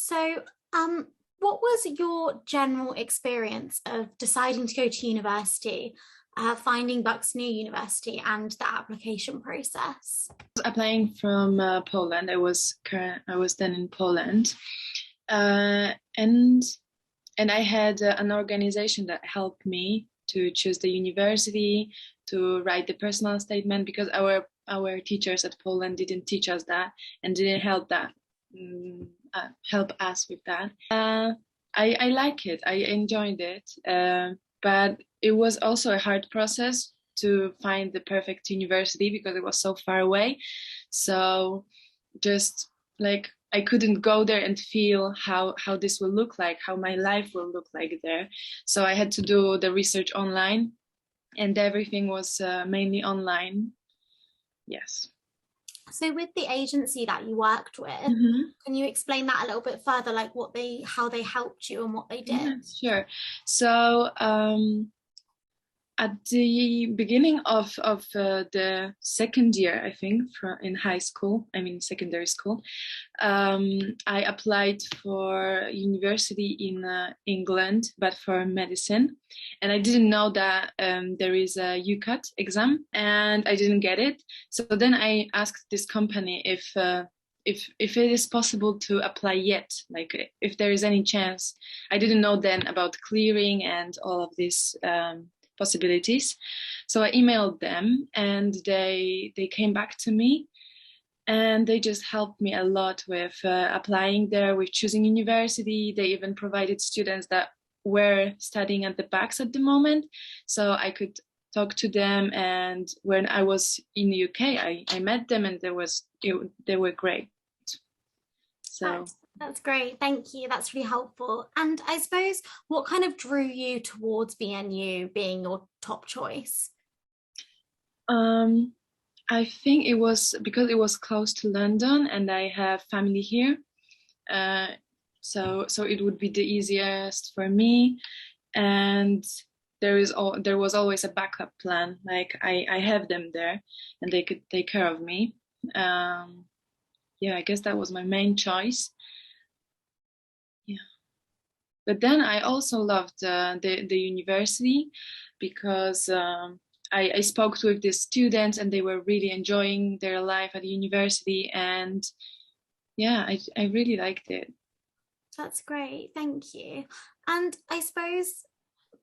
So, what was your general experience of deciding to go to university, finding Bucks New University, and the application process? Applying from Poland. I was then in Poland, and I had an organization that helped me to choose the university, to write the personal statement, because our teachers at Poland didn't teach us that and didn't help us with that. I like it. I enjoyed it, but it was also a hard process to find the perfect university because it was so far away. So just like I couldn't go there and feel how this will look like, how my life will look like there. So I had to do the research online, and everything was mainly online. Yes. So, with the agency that you worked with, Mhm. can you explain that a little bit further, like how they helped you and what they did? Yeah, sure. So at the beginning of the second year, I think, in high school, I mean secondary school, I applied for university in England, but for medicine, and I didn't know that there is a UCAT exam, and I didn't get it. So then I asked this company if it is possible to apply yet, like if there is any chance. I didn't know then about clearing and all of these possibilities. So I emailed them, and they came back to me, and they just helped me a lot with applying there, with choosing university. They even provided students that were studying at the backs at the moment, so I could talk to them. And when I was in the UK, I met them, and they were great. So That's great. Thank you. That's really helpful. And I suppose what kind of drew you towards BNU being your top choice? um, I think it was because it was close to London, and I have family here. Uh, so it would be the easiest for me, and there was always a backup plan. Like I have them there, and they could take care of me. Um, yeah, I guess that was my main choice. Yeah. But then I also loved the university because I spoke with the students, and they were really enjoying their life at the university, and yeah, I really liked it. That's great. Thank you. And I suppose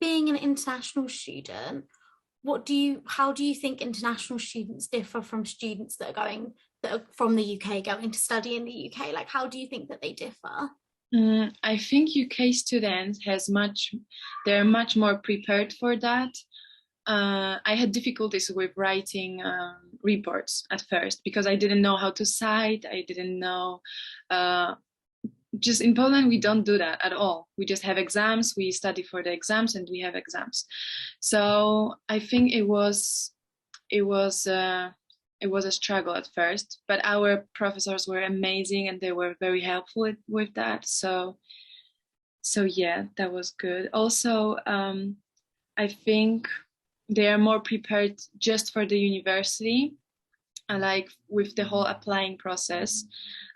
being an international student, how do you think international students differ from students that are from the UK going to study in the UK? Like, how do you think that they differ? I think UK students they're much more prepared for that. I had difficulties with writing reports at first because I didn't know how to cite. I didn't know. Just in Poland, we don't do that at all. We just have exams. We study for the exams, and we have exams. So I think it was it was a struggle at first, but our professors were amazing, and they were very helpful with that. So yeah, that was good. Also, I think they are more prepared just for the university, like with the whole applying process.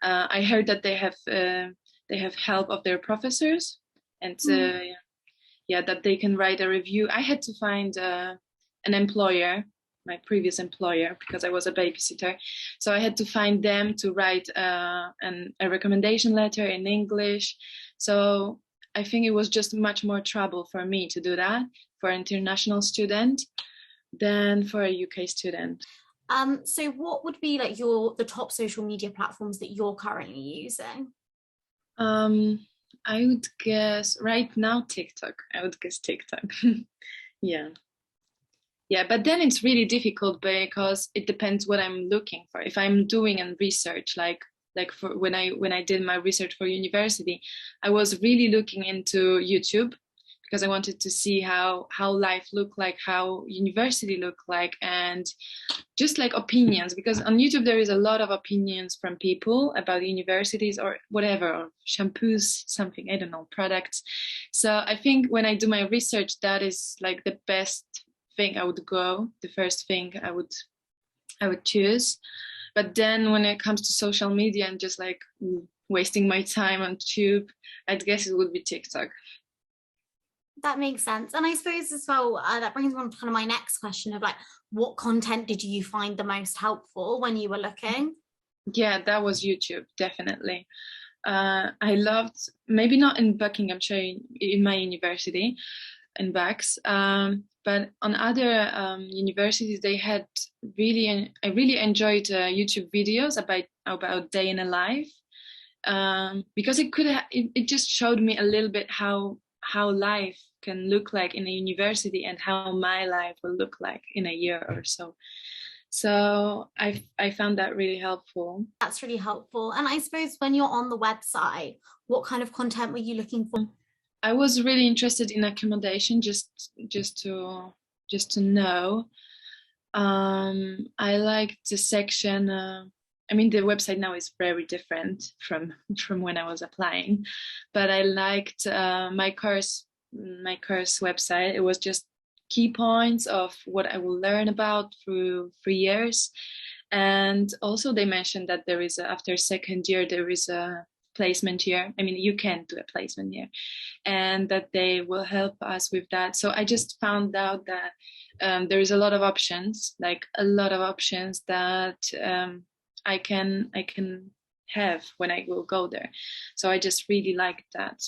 I heard that they have help of their professors, and yeah, that they can write a review. I had to find an employer, my previous employer, because I was a babysitter. So I had to find them to write a recommendation letter in English. So I think it was just much more trouble for me to do that for an international student than for a UK student. So what would be like the top social media platforms that you're currently using? Um, I would guess right now TikTok. I would guess TikTok. Yeah. Yeah, but then it's really difficult because it depends what I'm looking for. If I'm doing a research, like for when I did my research for university, I was really looking into YouTube because I wanted to see how life looked like, how university looked like, and just like opinions. Because on YouTube there is a lot of opinions from people about universities or whatever, or shampoos, something, I don't know, products. So I think when I do my research, that is like the best thing I would go, the first thing I would choose. But then when it comes to social media and just like wasting my time on tube, I guess it would be TikTok. That makes sense. And I suppose as well, that brings me on to kind of my next question of like, what content did you find the most helpful when you were looking? Yeah, that was YouTube, definitely. I loved, maybe not in Buckinghamshire, in my university, in Bucks, but on other universities, they had really, I really enjoyed YouTube videos about day in a life, because it just showed me a little bit how life can look like in a university and how my life will look like in a year or so. So I found that really helpful. That's really helpful. And I suppose when you're on the website, what kind of content were you looking for? I was really interested in accommodation, just to know. I liked the section. I mean, the website now is very different from when I was applying, but I liked my course website. It was just key points of what I will learn about through 3 years, and also they mentioned that after second year there is a placement year. I mean, you can do a placement year, and that they will help us with that. So I just found out that there is a lot of options, like a lot of options that I can have when I will go there. So I just really liked that.